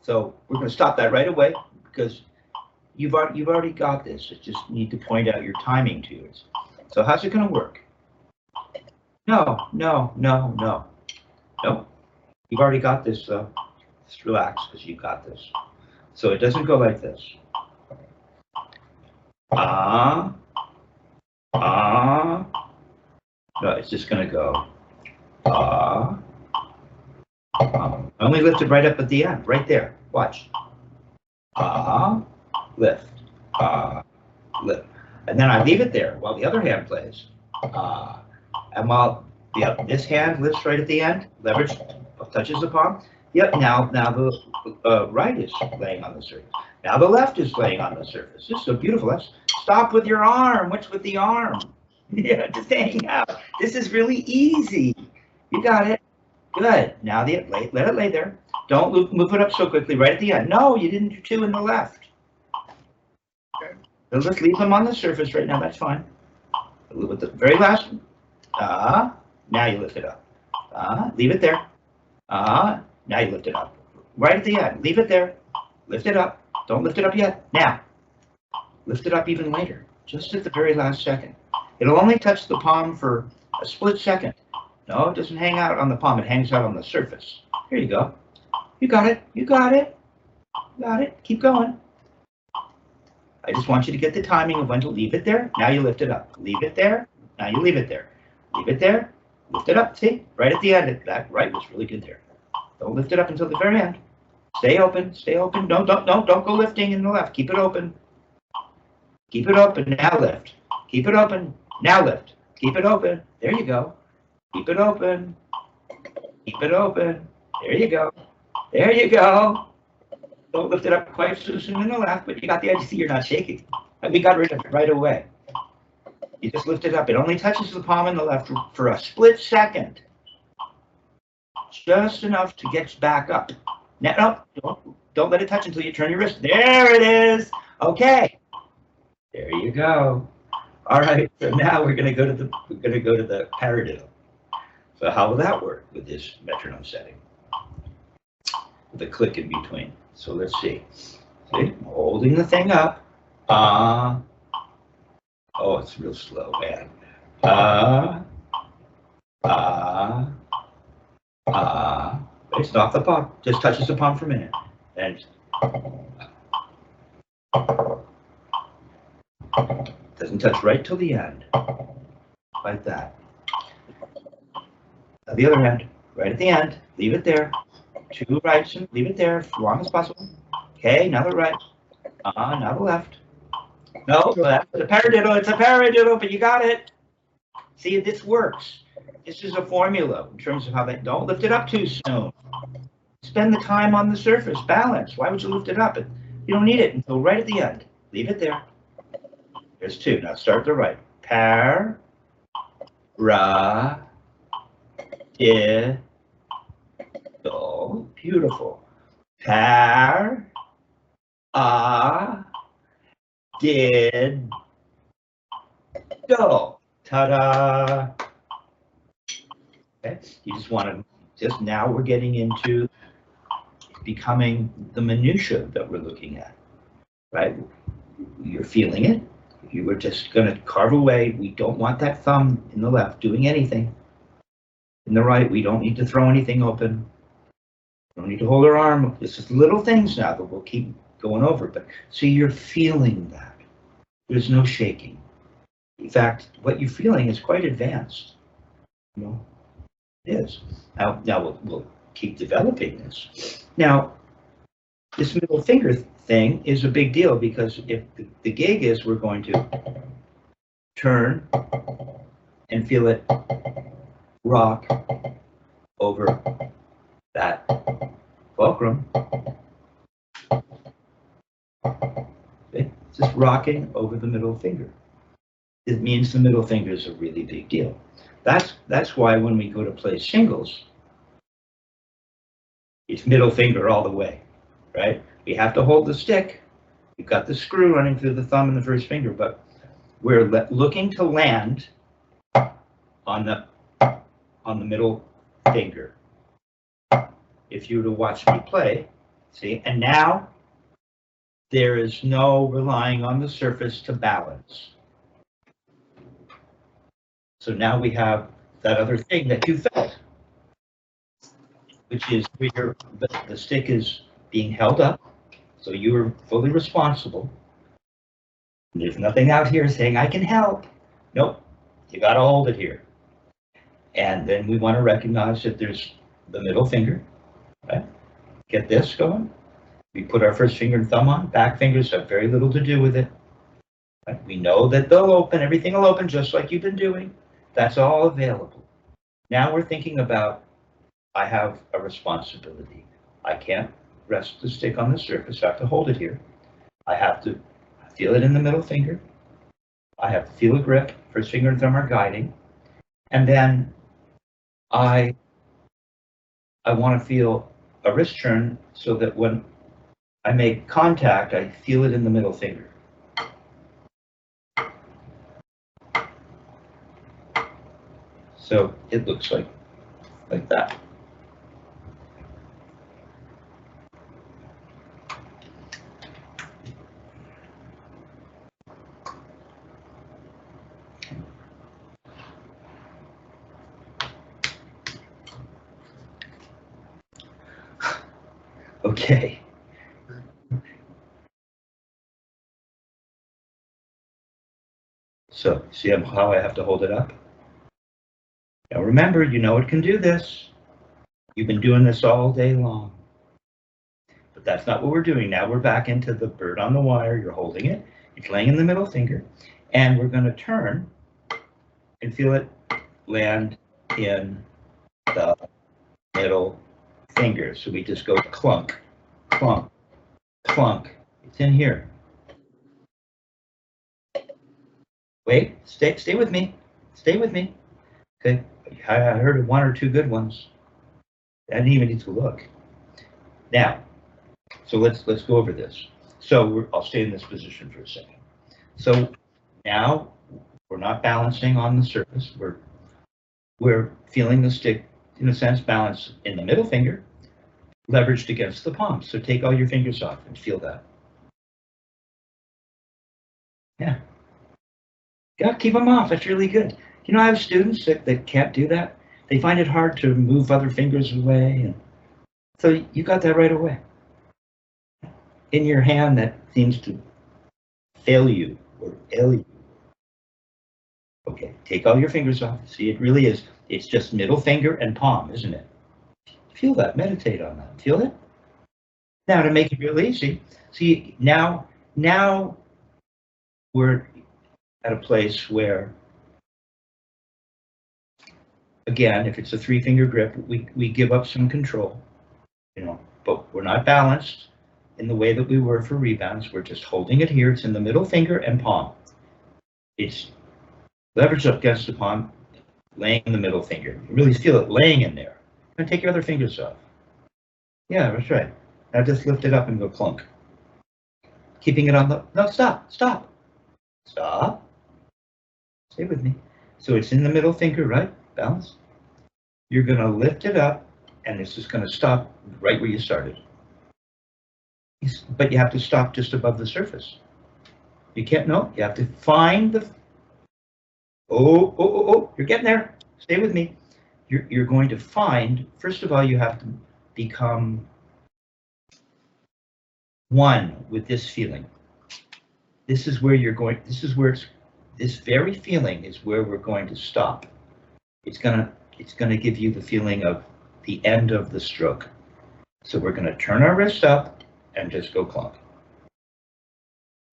So we're going to stop that right away because you've already got this. You just need to point out your timing to it. So how's it going to work? No. You've already got this, just relax because you've got this. So it doesn't go like this. No, it's just going to go, only lift it right up at the end, right there. Watch. Lift, lift. And then I leave it there while the other hand plays. And while this hand lifts right at the end, leverage touches the palm. Yep, now the right is laying on the surface. Now the left is laying on the surface. This is so beautiful. Let's stop with your arm. What's with the arm? Yeah, just hanging out. This is really easy. You got it. Good. Now let it lay there. Don't move it up so quickly right at the end. No, you didn't do two in the left. Okay. So let's leave them on the surface right now. That's fine. With the very last one. Now you lift it up. Leave it there. Now you lift it up. Right at the end. Leave it there. Lift it up. Don't lift it up yet. Now, lift it up even later. Just at the very last second. It'll only touch the palm for a split second. No, it doesn't hang out on the palm. It hangs out on the surface. Here you go. You got it. You got it. You got it. Keep going. I just want you to get the timing of when to leave it there. Now you lift it up. Leave it there. Now you leave it there. Leave it there. Lift it up. See? Right at the end. That right was really good there. Don't lift it up until the very end. Stay open. Stay open. Don't go lifting in the left. Keep it open. Keep it open. Now lift. Keep it open. Now lift. Keep it open. There you go. Keep it open. Keep it open. There you go. There you go. Don't lift it up quite so soon in the left, but you got the idea. See, you're not shaking. We got rid of it right away. You just lift it up. It only touches the palm in the left for a split second. Just enough to get back up. Now, no, don't let it touch until you turn your wrist. There it is. Okay. There you go. All right. So now we're going to go to the paradiddle. So how will that work with this metronome setting? With a click in between. So let's see. See? Holding the thing up. Oh, it's real slow, man. It's not the palm. Just touches the palm for a minute. And doesn't touch right till the end. Like that. Now the other hand, right at the end, leave it there. Two rights, and leave it there as long as possible. Okay, now the right. Now the left. No, that's a paradiddle. It's a paradiddle, but you got it. See, this works. This is a formula in terms of how they don't lift it up too soon. Spend the time on the surface. Balance. Why would you lift it up? You don't need it until right at the end. Leave it there. There's two. Now start the right. Par, ra, di, do. Beautiful. Par, did, do. Ta-da. Okay. You just want to, now we're getting into becoming the minutia that we're looking at, right? You're feeling it. You were just going to carve away. We don't want that thumb in the left doing anything. In the right, we don't need to throw anything open. We don't need to hold our arm. It's just little things now that we'll keep going over. But so you're feeling that. There's no shaking. In fact, what you're feeling is quite advanced. You know, it is. Now we'll keep developing this. Now, this middle finger thing is a big deal because if the gig is we're going to turn and feel it rock over that fulcrum. Okay? It's just rocking over the middle finger. It means the middle finger is a really big deal. That's why when we go to play singles, it's middle finger all the way, right? We have to hold the stick. We've got the screw running through the thumb and the first finger, but we're looking to land on the middle finger. If you were to watch me play, see, and now there is no relying on the surface to balance. So now we have that other thing that you felt, which is where the stick is being held up, so you are fully responsible. There's nothing out here saying, I can help. Nope, you gotta hold it here. And then we want to recognize that there's the middle finger, right? Get this going. We put our first finger and thumb on. Back fingers have very little to do with it. Right? We know that they'll open, everything will open just like you've been doing. That's all available. Now we're thinking about, I have a responsibility. I can't rest the stick on the surface. I have to hold it here. I have to feel it in the middle finger. I have to feel a grip. First finger and thumb are guiding. And then I want to feel a wrist turn so that when I make contact, I feel it in the middle finger. So it looks like that. Okay. So see how I have to hold it up? Now remember, you know it can do this. You've been doing this all day long. But that's not what we're doing. Now we're back into the bird on the wire. You're holding it. It's laying in the middle finger. And we're going to turn and feel it land in the middle finger. So we just go clunk, clunk, clunk. It's in here. Wait, stay with me. Stay with me. Okay, I heard one or two good ones. I didn't even need to look. Now, so let's go over this. So I'll stay in this position for a second. So now we're not balancing on the surface. We're feeling the stick, in a sense, balanced in the middle finger, leveraged against the palm. So take all your fingers off and feel that. Yeah. Yeah, keep them off. That's really good. You know, I have students that can't do that. They find it hard to move other fingers away. And so you got that right away. In your hand that seems to fail you or ail you. Okay, take all your fingers off. See, it really is. It's just middle finger and palm, isn't it? Feel that. Meditate on that. Feel it? Now, to make it real easy, see, now we're at a place where, again, if it's a three-finger grip, we give up some control, you know, but we're not balanced in the way that we were for rebounds. We're just holding it here. It's in the middle finger and palm. It's leveraged up against the palm, laying in the middle finger. You really feel it laying in there. And take your other fingers off. Yeah, that's right. Now just lift it up and go clunk. Keeping it on the, no, stop. Stop. Stay with me. So it's in the middle finger, right? Balance. You're going to lift it up, and this is going to stop right where you started. But you have to stop just above the surface. You can't, no, you have to find the, you're getting there. Stay with me. You're going to find, first of all, you have to become one with this feeling. This is where you're going, this is where it's, this very feeling is where we're going to stop. It's gonna give you the feeling of the end of the stroke. So we're gonna turn our wrist up and just go clunk.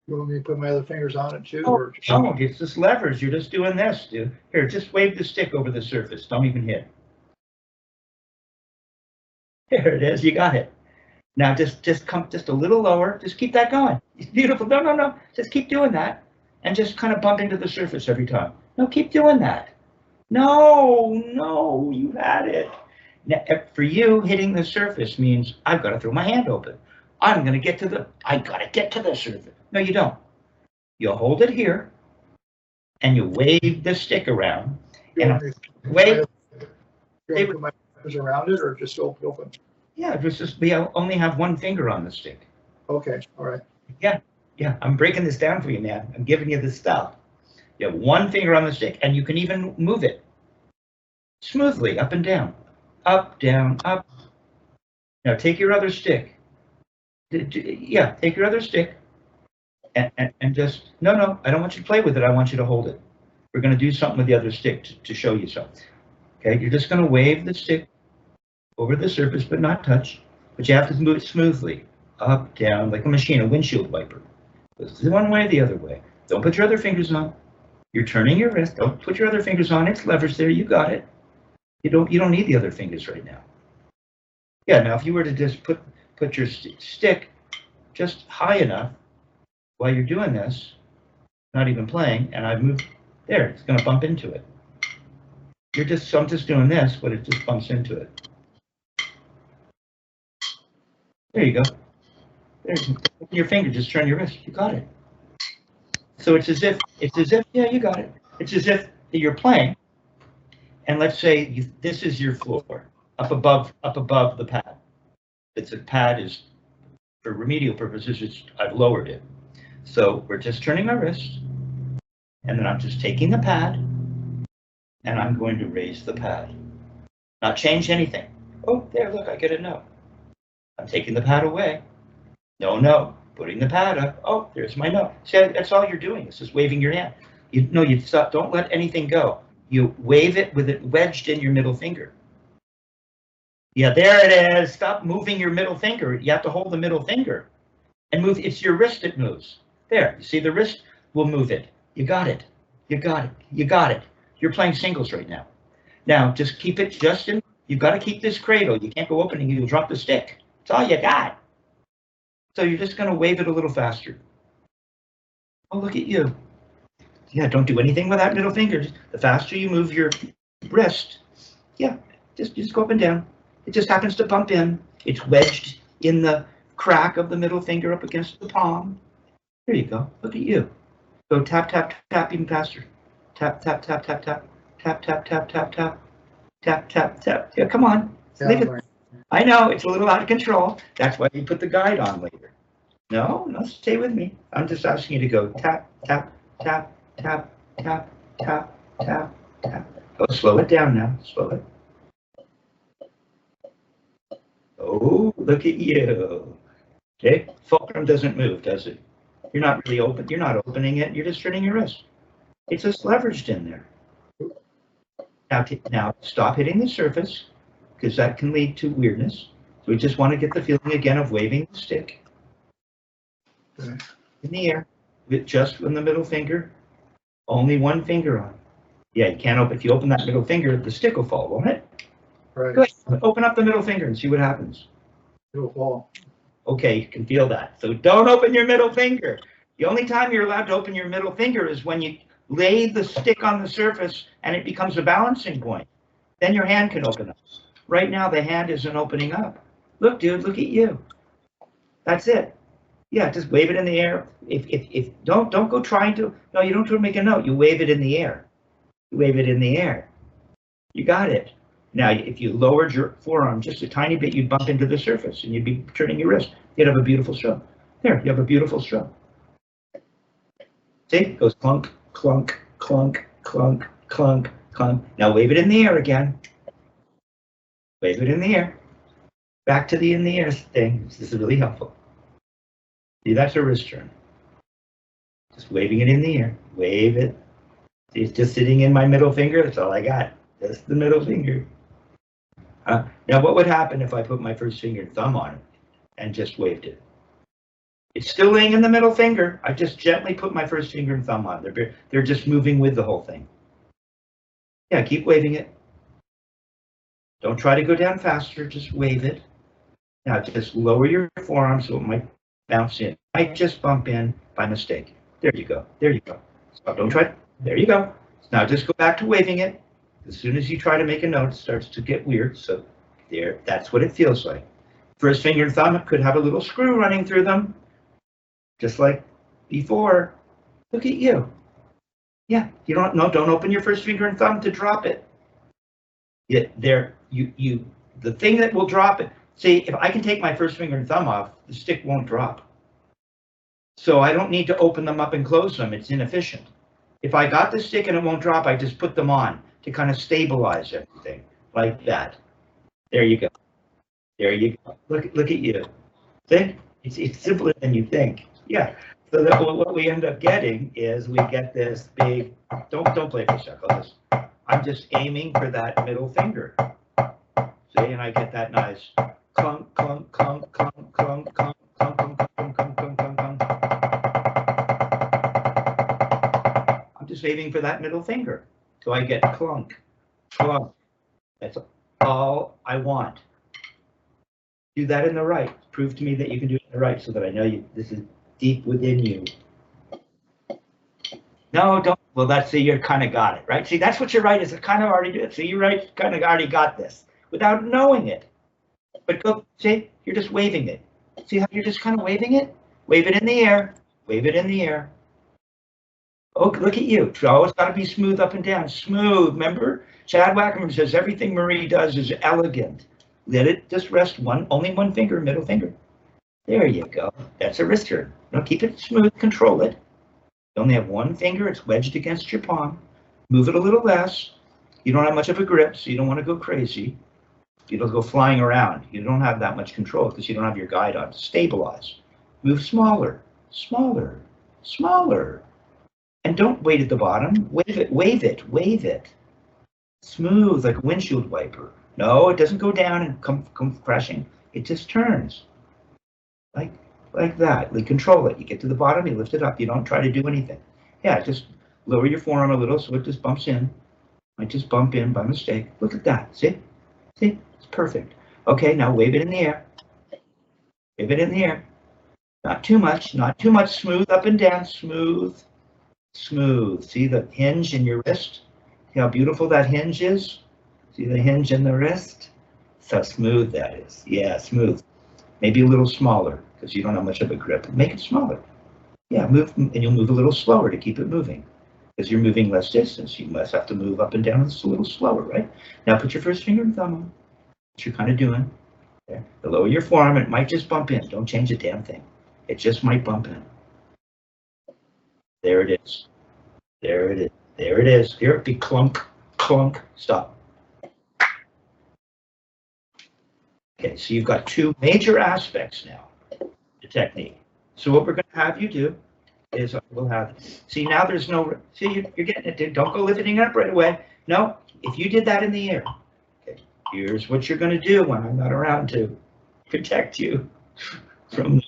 You want me to put my other fingers on it too? Oh, no, it's just levers. You're just doing this, dude. Here, just wave the stick over the surface. Don't even hit. There it is. You got it. Now just come just a little lower. Just keep that going. It's beautiful. No. Just keep doing that, and just kind of bump into the surface every time. No, keep doing that. No, you had it. Now, for you, hitting the surface means I've got to throw my hand open. I got to get to the surface. No, you don't. You hold it here, and you wave the stick around. And wave. You want to put my fingers around it, or just open? Yeah, we only have one finger on the stick. Okay, all right. Yeah, I'm breaking this down for you, man. I'm giving you the stuff. You have one finger on the stick, and you can even move it smoothly up and down, up, down, up. Now take your other stick. Yeah, take your other stick, and just, no, I don't want you to play with it. I want you to hold it. We're going to do something with the other stick to show you something. Okay, you're just going to wave the stick over the surface, but not touch. But you have to move it smoothly, up, down, like a machine, a windshield wiper. Goes one way, the other way. Don't put your other fingers on. You're turning your wrist. Don't put your other fingers on. It's levers there. You got it. You don't need the other fingers right now. Yeah. Now, if you were to just put your stick just high enough while you're doing this, not even playing, and I've moved there, it's going to bump into it. I'm just doing this, but it just bumps into it. There you go. There's your finger, just turn your wrist. You got it. So it's as if, yeah, you got it. It's as if you're playing, and let's say this is your floor, up above the pad. It's a pad is, for remedial purposes, I've lowered it. So we're just turning our wrist, and then I'm just taking the pad, and I'm going to raise the pad. Not change anything. Oh, there, look, I get a no. I'm taking the pad away. No. Putting the pad up. Oh, there's my no. See, that's all you're doing. It's just waving your hand. You stop. Don't let anything go. You wave it with it wedged in your middle finger. Yeah, there it is. Stop moving your middle finger. You have to hold the middle finger and move. It's your wrist that moves. There, you see the wrist will move it. You got it. You got it. You got it. You're playing singles right now. Now, just keep it just in. You've got to keep this cradle. You can't go opening. You'll drop the stick. That's all you got. So you're just going to wave it a little faster. Oh, look at you. Yeah, don't do anything with that middle finger. The faster you move your wrist, yeah, just go up and down. It just happens to bump in. It's wedged in the crack of the middle finger up against the palm. There you go. Look at you. Go tap, tap, tap even faster. Tap, tap, tap, tap, tap. Tap, tap, tap, tap, tap. Tap, tap, tap. Yeah, come on. Leave it. I know, it's a little out of control. That's why you put the guide on later. No, stay with me. I'm just asking you to go tap, tap, tap, tap, tap, tap, tap, tap. Oh, slow it down now. Slow it. Oh, look at you. Okay, fulcrum doesn't move, does it? You're not really open. You're not opening it. You're just turning your wrist. It's just leveraged in there. Now stop hitting the surface, because that can lead to weirdness. So we just want to get the feeling again of waving the stick in the air with just in the middle finger, only one finger on. Yeah, you can't open. If you open that middle finger, the stick will fall, won't it? Right. Good. Open up the middle finger and see what happens. It will fall. Okay, you can feel that. So don't open your middle finger. The only time you're allowed to open your middle finger is when you lay the stick on the surface and it becomes a balancing point. Then your hand can open up. Right now, the hand isn't opening up. Look, dude, look at you. That's it. Yeah, just wave it in the air. If don't go trying to. No, you don't try to make a note. You wave it in the air. You wave it in the air. You got it. Now, if you lowered your forearm just a tiny bit, you'd bump into the surface and you'd be turning your wrist. You'd have a beautiful stroke. There, you have a beautiful stroke. See, it goes clunk, clunk, clunk, clunk, clunk, clunk. Now wave it in the air again. Wave it in the air. Back to the in the air thing. This is really helpful. See, that's a wrist turn. Just waving it in the air. Wave it. See, it's just sitting in my middle finger. That's all I got. Just the middle finger. Now, what would happen if I put my first finger and thumb on it and just waved it? It's still laying in the middle finger. I just gently put my first finger and thumb on. They're just moving with the whole thing. Yeah, keep waving it. Don't try to go down faster. Just wave it. Now, just lower your forearm so it might bounce in. Might just bump in by mistake. There you go. There you go. So don't try. There you go. Now just go back to waving it. As soon as you try to make a note, it starts to get weird. So there, that's what it feels like. First finger and thumb could have a little screw running through them, just like before. Look at you. Yeah, you don't open your first finger and thumb to drop it. The thing that will drop it. See, if I can take my first finger and thumb off, the stick won't drop. So I don't need to open them up and close them. It's inefficient. If I got the stick and it won't drop, I just put them on to kind of stabilize everything like that. There you go. There you go. Look at you. See? It's simpler than you think. Yeah. So that what we end up getting is we get this big. Don't play for a sec. I'm just aiming for that middle finger. See, and I get that nice clunk, clunk, clunk, clunk, clunk, clunk, clunk, clunk, clunk, clunk, clunk, clunk, clunk. I'm just aiming for that middle finger. So I get clunk, clunk. That's all I want. Do that in the right. Prove to me that you can do it in the right so that I know this is deep within you. No, don't. Well, that's, see, you're kind of got it, right? See, that's what your right is. It kind of already did. See, your right kind of already got this without knowing it. But go, see, you're just waving it. See how you're just kind of waving it? Wave it in the air. Wave it in the air. Oh, look at you. It's always got to be smooth up and down. Smooth. Remember, Chad Wackerman says everything Marie does is elegant. Let it just rest only one finger, middle finger. There you go. That's a wrist turn. Now keep it smooth. Control it. You only have one finger, it's wedged against your palm. Move it a little less. You don't have much of a grip, so you don't want to go crazy. It'll go flying around. You don't have that much control because you don't have your guide on. Stabilize. Move smaller, smaller, smaller. And don't wait at the bottom. Wave it, wave it, wave it. Smooth, like a windshield wiper. No, it doesn't go down and come crashing. It just turns. Like that. We control it. You get to the bottom, you lift it up. You don't try to do anything. Yeah, just lower your forearm a little so it just bumps in. Might just bump in by mistake. Look at that. See? See? It's perfect. Okay, now wave it in the air. Wave it in the air. Not too much. Not too much. Smooth up and down. Smooth. Smooth. See the hinge in your wrist? See how beautiful that hinge is? See the hinge in the wrist? So smooth that is. Yeah, smooth. Maybe a little smaller because you don't have much of a grip. Make it smaller. Yeah, move, and you'll move a little slower to keep it moving because you're moving less distance. You must have to move up and down just a little slower, right? Now put your first finger and thumb on what you're kind of doing. There. Lower your forearm. It might just bump in. Don't change a damn thing. It just might bump in. There it is. There it is. There it is. Here it be clunk, clunk, stop. Okay, so you've got two major aspects now. Technique. So what we're going to have you do is we'll have, see now there's no, see you're getting it, don't go lifting it up right away. No, if you did that in the air, okay, here's what you're going to do when I'm not around to protect you from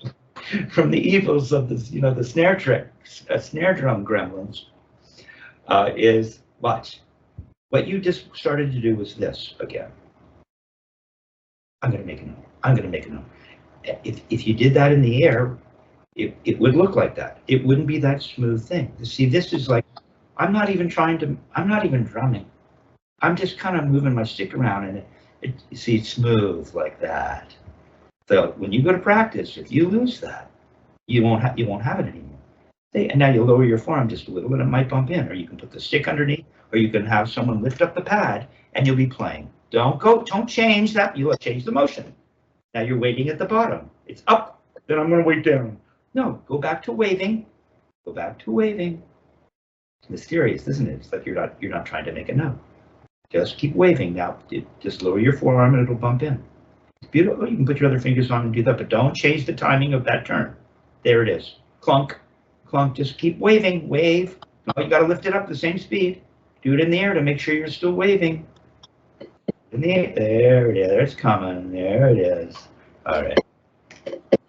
the evils of this, you know, the snare drum gremlins, is watch. What you just started to do was this again. I'm going to make a note. I'm going to make a note. If you did that in the air, it would look like that. It wouldn't be that smooth thing. See, this is like, I'm not even drumming. I'm just kind of moving my stick around and you see, it's smooth like that. So when you go to practice, if you lose that, you won't have it anymore. See, and now you lower your forearm just a little and it might bump in, or you can put the stick underneath, or you can have someone lift up the pad and you'll be playing. Don't change that. You'll change the motion. Now you're waiting at the bottom. It's up, then I'm going to wait down. No, go back to waving. Go back to waving. It's mysterious, isn't it? It's like you're not trying to make a note. Just keep waving. Now, just lower your forearm and it'll bump in. It's beautiful. You can put your other fingers on and do that, but don't change the timing of that turn. There it is. Clunk, clunk. Just keep waving. Wave. No, you got to lift it up the same speed. Do it in the air to make sure you're still waving. In the air. There it is. It's coming. There it is. All right.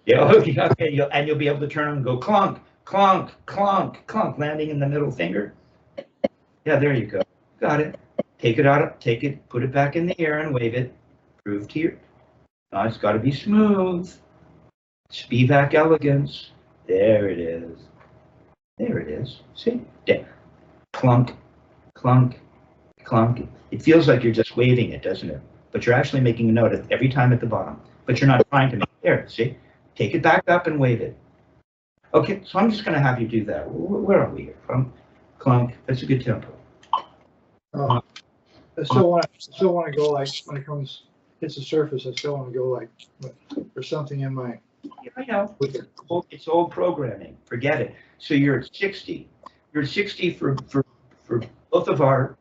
Yeah. Okay. And you'll be able to turn and go clunk, clunk, clunk, clunk, landing in the middle finger. Yeah. There you go. Got it. Take it out. Take it. Put it back in the air and wave it. Prove to you. Now it's got to be smooth. Spivak elegance. There it is. There it is. See? Yeah. Clunk, clunk, clunk. It feels like you're just waving it, doesn't it? But you're actually making a note every time at the bottom. But you're not trying to make it there. See? Take it back up and wave it. Okay, so I'm just going to have you do that. Where are we here? From clunk. That's a good tempo. I still want to go like when it hits the surface. I still want to go like there's something in my. Yeah, I know. It's old programming. Forget it. So you're at 60. You're at 60 for both of our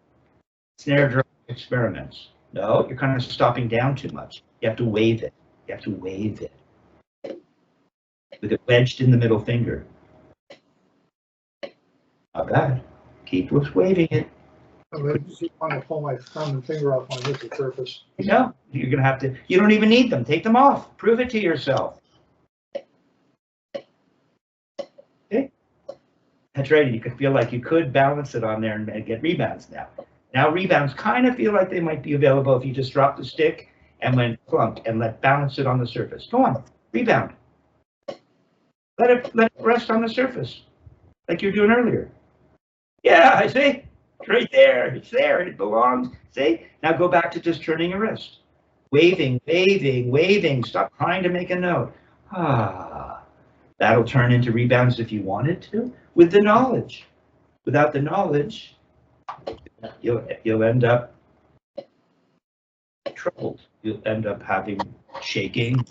snare drum experiments. No, you're kind of stopping down too much. You have to wave it. You have to wave it. With it wedged in the middle finger. Not bad. Keep waving it. I want to pull my thumb and finger off on this surface. No, you're gonna have to, you don't even need them. Take them off. Prove it to yourself. Okay? That's right. You could feel like you could balance it on there and get rebounds now. Now rebounds kind of feel like they might be available if you just drop the stick and went clunk and balance it on the surface. Go on, rebound. Let it rest on the surface, like you're doing earlier. Yeah, I see. It's right there. It's there. It belongs. See? Now go back to just turning your wrist. Waving, waving, waving. Stop trying to make a note. Ah, that'll turn into rebounds if you want it to, with the knowledge. Without the knowledge, you'll end up troubled. You'll end up having shaking.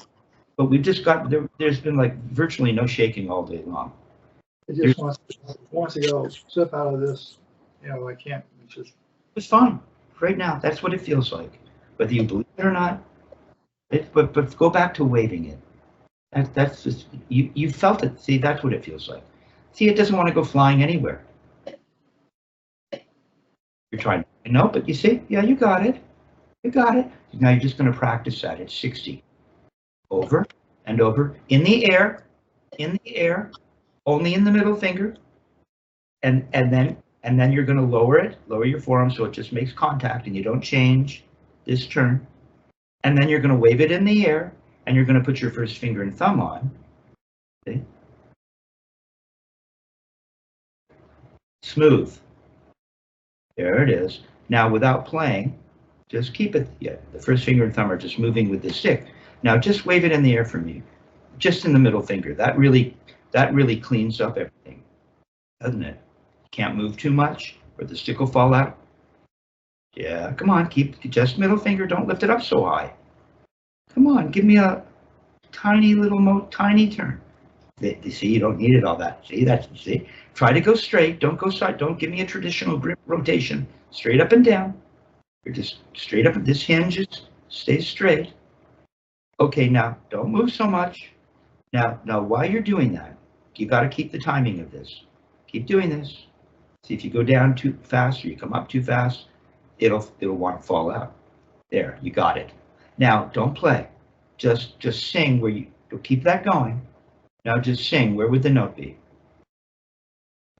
But we've just got, there's been like virtually no shaking all day long. It just wants to go slip out of this. You know, I can't. It's fine. Right now, that's what it feels like. Whether you believe it or not, but go back to waving it. That's just, you felt it. See, that's what it feels like. See, it doesn't want to go flying anywhere. You're trying, no, but you see, yeah, you got it. You got it. Now you're just going to practice that at 60. Over and over, in the air, only in the middle finger, and then you're going to lower your forearm so it just makes contact and you don't change this turn. And then you're going to wave it in the air and you're going to put your first finger and thumb on. See? Smooth. There it is. Now without playing, just keep it. Yeah, the first finger and thumb are just moving with the stick. Now just wave it in the air for me, just in the middle finger. That really cleans up everything, doesn't it? Can't move too much or the stick will fall out. Yeah, come on, keep just middle finger. Don't lift it up so high. Come on, give me a tiny little tiny turn. You see, you don't need it all that. See, try to go straight. Don't go side. Don't give me a traditional grip rotation. Straight up and down. You're just straight up. This hinge stays straight. Okay, now don't move so much. Now while you're doing that, you got to keep the timing of this. Keep doing this. See, if you go down too fast or you come up too fast, it'll want to fall out. There, you got it. Now don't play. Just sing where you'll keep that going. Now just sing. Where would the note be?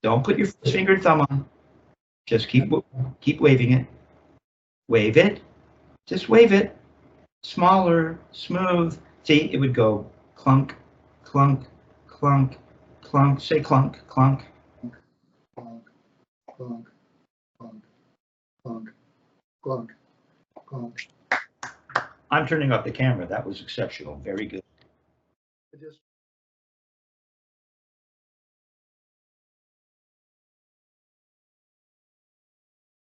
Don't put your first finger and thumb on. Just keep waving it. Wave it. Just wave it. Smaller, smooth. See, it would go clunk, clunk, clunk, clunk. Say clunk, clunk. Clunk, clunk, clunk, clunk, clunk, clunk. I'm turning off the camera. That was exceptional. Very good. It just